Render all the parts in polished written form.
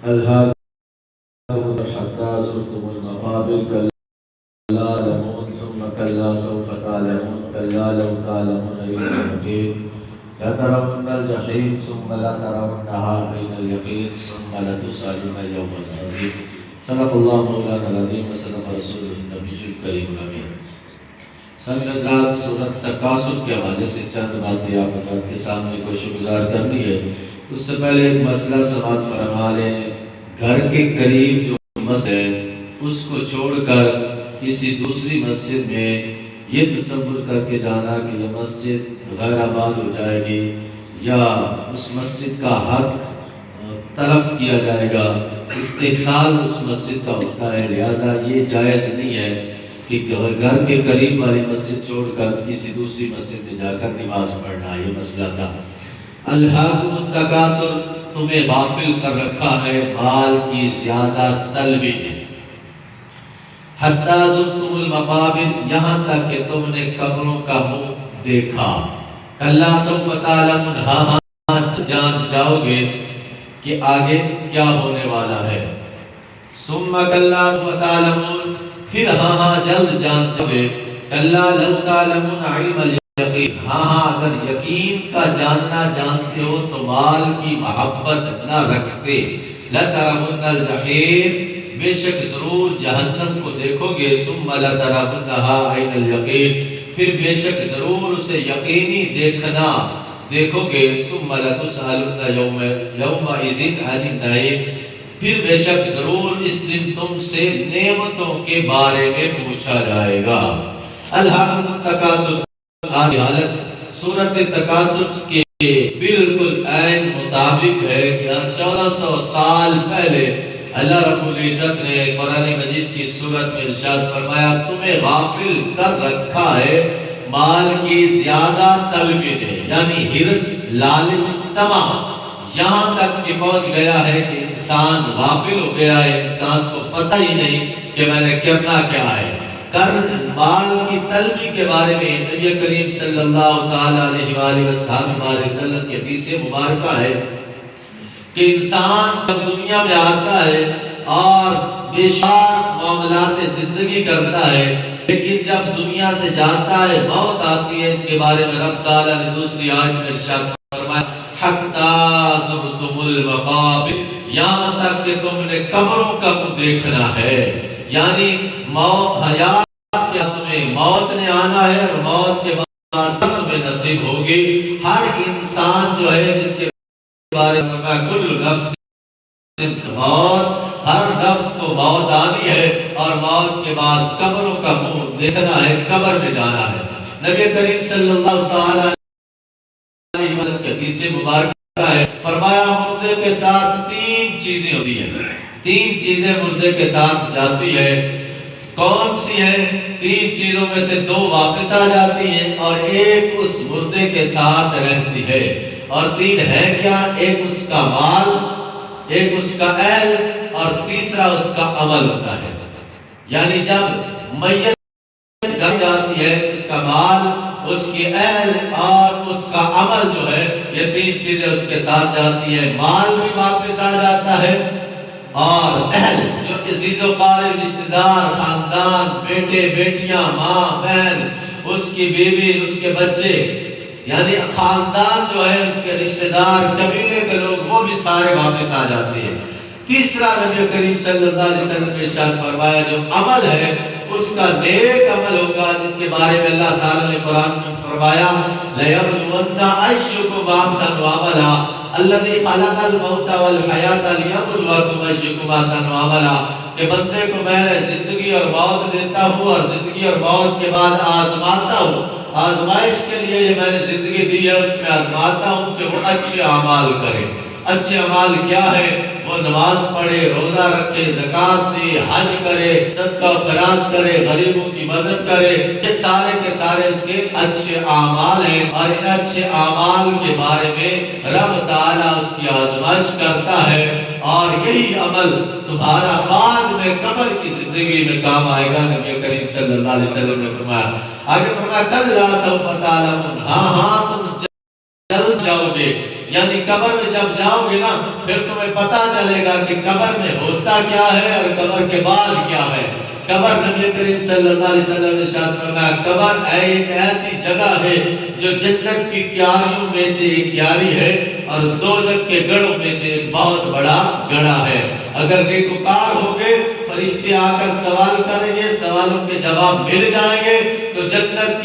الحاق حتى زرتم المقابر كلا لمون ثم كلا سوف تعلمون كلا لو تعلمون علم اليقين لترون الجحيم ثم لترونها عين اليقين ثم لتسألن يومئذ عظيم. صدق الله مولانا العظيم وصدق رسوله النبي الكريم الامين. سامعین حضرات، سورۃ تکاثر کے حوالے سے چند باتیں آپ حضرات کے سامنے کوشش گزار کرنی ہے. اس سے پہلے ایک مسئلہ سماعت فرما لیں. گھر کے قریب جو مسجد ہے اس کو چھوڑ کر کسی دوسری مسجد میں یہ تصور کر کے جانا کہ یہ مسجد غیر آباد ہو جائے گی یا اس مسجد کا حق تلف کیا جائے گا، استحصال اس مسجد کا ہوتا ہے، لہذا یہ جائز نہیں ہے کہ گھر کے قریب والی مسجد چھوڑ کر کسی دوسری مسجد میں جا کر نماز پڑھنا. یہ مسئلہ تھا. الہاکم التکاثر، تمہیں غافل کر رکھا ہے مال کی زیادہ طلبی نے. حتی زرتم المقابر، یہاں تک کہ تم نے قبروں کا منہ دیکھا. کلا سوف تعلمون، ہاں جان جاؤ گے کہ آگے کیا ہونے والا ہے. ثم کلا سوف تعلمون، پھر ہاں جلد جان جاؤ گے. کلا لو تعلمون علم الیقین، ہاں اگر یقین کا جاننا جانتے ہو تو مال کی محبت نہ رکھتے. لترون الجحیم، بے شک ضرور جہنم کو دیکھو گے. ثم لترونها عین الیقین، پھر بے شک ضرور اسے یقینی دیکھنا دیکھو گے. ثم لتسألن یومئذ عن النعیم، پھر بے شک ضرور اس دن تم سے نعمتوں کے بارے میں پوچھا جائے گا. الہاکم التکاثر، آج حالت سورۃ تکاثر کے بالکل عین مطابق ہے کہ 1400 سال پہلے اللہ رب العزت نے قرآن مجید کی سورت میں ارشاد فرمایا تمہیں غافل کر رکھا ہے مال کی زیادہ طلبی نے، یعنی حرص، لالچ، طمع، یہاں تک کہ پہنچ گیا ہے کہ انسان غافل ہو گیا ہے. انسان کو پتہ ہی نہیں کہ میں نے کرنا کیا ہے. مال کی طلبی کے بارے میں نبی کریم صلی اللہ تعالی علیہ وآلہ وسلم کی حدیث مبارکہ ہے کہ انسان جب دنیا میں آتا ہے اور بے شمار معاملات زندگی کرتا ہے، لیکن جب دنیا سے جاتا ہے موت آتی ہے. اس کے بارے میں رب تعالیٰ نے دوسری آیت میں ارشاد فرمایا حتی زرتم المقابر، یہاں تک کہ تم نے قبروں کا منہ دیکھنا ہے. یعنی حیات کے تمہیں موت نے آنا ہے اور موت کے بعد تمہیں نصیب ہوگی. ہر انسان جو ہے جس کے بارے میں کل نفس موت، ہر نفس کو موت آنی ہے اور موت کے بعد قبروں کا منہ دیکھنا ہے، قبر میں جانا ہے. نبی کریم صلی اللہ تعالی علیہ وسلم کی حدیث مبارکہ ہے فرمایا مردے کے ساتھ تین چیزیں ہوتی ہیں، تین چیزیں مردے کے ساتھ جاتی ہے. کون سی ہیں؟ تین چیزوں میں سے دو واپس آ جاتی ہیں اور ایک اس مردے کے ساتھ رہتی ہے. اور تین ہے کیا؟ ایک اس کا مال، ایک اس کا اہل اور تیسرا اس کا عمل ہوتا ہے. یعنی جب میت گھر جاتی ہے اس کا مال، اس کی اہل اور اس کا عمل جو ہے، یہ تین چیزیں اس کے ساتھ جاتی ہے. مال بھی واپس آ جاتا ہے اور اہل جو عزیز و قارب، رشتہ دار، خاندان، بیٹے بیٹیاں، ماں بہن، اس کی بیوی، اس کے بچے، یعنی خاندان جو ہے اس کے رشتہ دار، قبیلے کے لوگ، وہ بھی سارے واپس آ جاتے ہیں. تیسرا نبی کریم صلی اللہ علیہ وسلم نے ارشاد فرمایا جو عمل ہے اس کا نیک عمل ہوگا، جس کے بارے میں اللہ تعالی نے قرآن میں فرمایا لَيَبْلُوَنَّ أَيُّكُمْ أَحْسَنُ عَمَلًا الذي خلق الموت والحیات لیبلوکم ایکم احسن عملا، کہ بندے کو میں زندگی اور موت دیتا ہوں اور زندگی اور موت کے بعد آزماتا ہوں. آزمائش کے لیے یہ میں نے زندگی دی ہے، اس میں آزماتا ہوں کہ وہ اچھے اعمال کرے. اچھے اعمال کیا ہے؟ وہ نماز پڑھے، روزہ رکھے، زکوٰۃ دے، حج کرے، صدقہ و خیرات کرے، غریبوں کی مدد کرے. یہ سارے کے سارے اس کے اچھے اعمال ہیں اور ان اچھے اعمال کے بارے میں رب تعالیٰ اس کی آزمائش کرتا ہے اور یہی عمل تمہارا بعد میں قبر کی زندگی میں کام آئے گا. نبی کریم صلی اللہ علیہ وسلم نے فرمایا، آگے فرمایا کلا سوف تعلمون، ہاں تم جلد جاؤ گے. یعنی قبر میں جب جاؤ گے نا پھر تمہیں پتا چلے گا کہ قبر میں ہوتا کیا ہے اور قبر کے بعد کیا ہے۔ قبر نبی کریم صلی اللہ علیہ وسلم نے ارشاد فرمایا قبر ایک ایسی جگہ ہے جو جنت کی کیاریوں میں سے ایک کیاری ہے اور دوزخ کے گڑھوں میں سے ایک بہت بڑا گڑھا ہے۔ اگر نیکوکار ہوگے فرشتے آ کر سوال کریں گے، سوالوں کے جواب مل جائیں گے تو جنت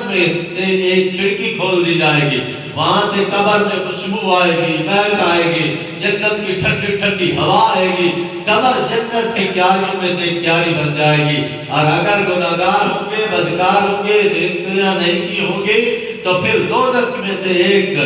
میں سے ایک کھڑکی کھول دی جائے گی، وہاں سے قبر میں خوشبو آئے گی، مہک آئے گی، جنت کی ٹھنڈی ٹھنڈی ہوا آئے گی، قبر جنت کی کیاریوں میں سے ایک کیاری بن جائے گی۔ اور اگر گناہگار ہوں گے، بدکار ہوں گے، نیکیاں نہیں کی ہوں گی تو پھر دوزخ میں سے ایک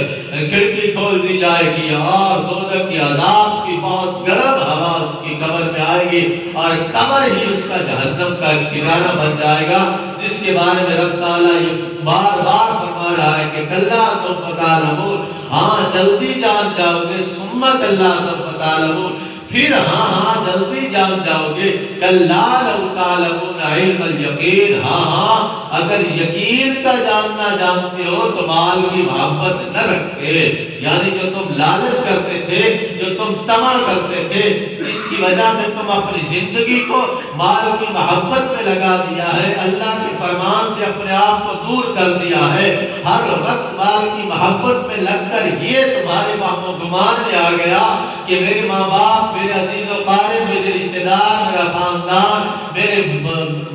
کھڑکی کھول دی جائے گی اور دوزخ کی عذاب کی بہت گرم ہوا اس کی قبر میں آئے گی اور قبر ہی اس کا جہنم کا ٹھکانہ بن جائے گا، جس کے بارے میں رب تعالیٰ یہ بار بار فرما رہا ہے کہ کلا سوف تعلمون، ہاں جلدی جان جاؤ گے، ثم کلا سوف تعلمون، پھر ہاں جلدی جان جاؤ گے، کلا لو تعلمون علم الیقین، ہاں اگر یقین کا جاننا جانتے ہو تو مال کی محبت نہ رکھتے، یعنی جو تم لالچ کرتے تھے، جو تم طمع کرتے تھے، جس کی وجہ سے تم اپنی زندگی کو مال کی محبت میں لگا دیا ہے، اللہ کے فرمان سے اپنے آپ کو دور کر دیا ہے، ہر وقت مال کی محبت میں لگ کر یہ تمہارے وہم و گمان میں آ گیا کہ میرے ماں باپ، میرے عزیز و قارب، میرے رشتہ دار، میرا خاندان، میرے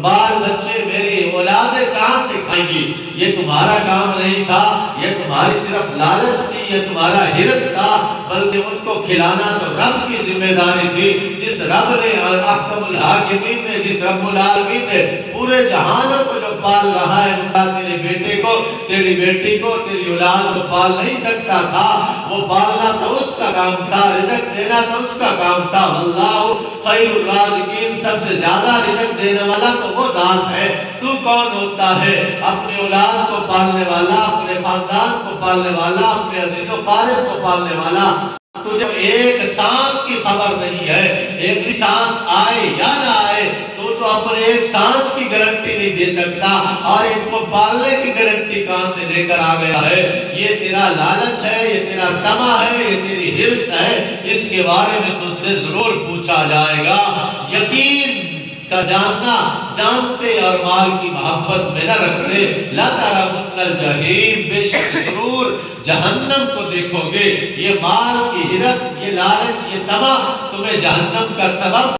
بال بچے، میری اولادیں کہاں سے کھائیں گی؟ یہ تمہارا کام نہیں تھا، یہ تمہاری صرف لالچ تھی، یہ تمہارا حرص تھا، بلکہ ان کو کھلانا تو رب کی ذمہ داری تھی، جس رب نے احکم الحاکمین نے، جس رب العالمین نے پورے جہانوں کو جو پال رہا ہے، وہ تیرے بیٹے کو، تیری بیٹی کو، تیری اولاد کو پال نہیں سکتا تھا، وہ پالنا تو اس کا کام تھا، رزق دینا تو اس کا کام تھا، واللہ خیر الرازقین، سب سے زیادہ رزق دینے والا تو وہ ذات ہے، تو کون ہوتا ہے اپنی اولاد کو پالنے والا، اپنے خاندان کو پالنے والا، اپنے عزیز و قارب کو پالنے والا؟ تجھے ایک سانس کی خبر نہیں ہے، ایک سانس آئے یا نہ آئے تو اپنے ایک سانس کی گارنٹی نہیں دے سکتا، اور ان کو پالنے کی گارنٹی کہاں سے لے کر آ گیا ہے؟ یہ تیرا لالچ ہے، یہ تیرا طمع ہے، یہ تیری حرص ہے، اس کے بارے میں تجھ سے ضرور پوچھا جائے گا۔ یقین کا جاننا جانتے اور مال کی محبت میں نہ رکھتے، لا ترون الجحیم، بے شک ضرور جہنم کو دیکھو گے۔ یہ مال کی حرص، یہ لالچ، یہ طمع تمہیں جہنم کا سبب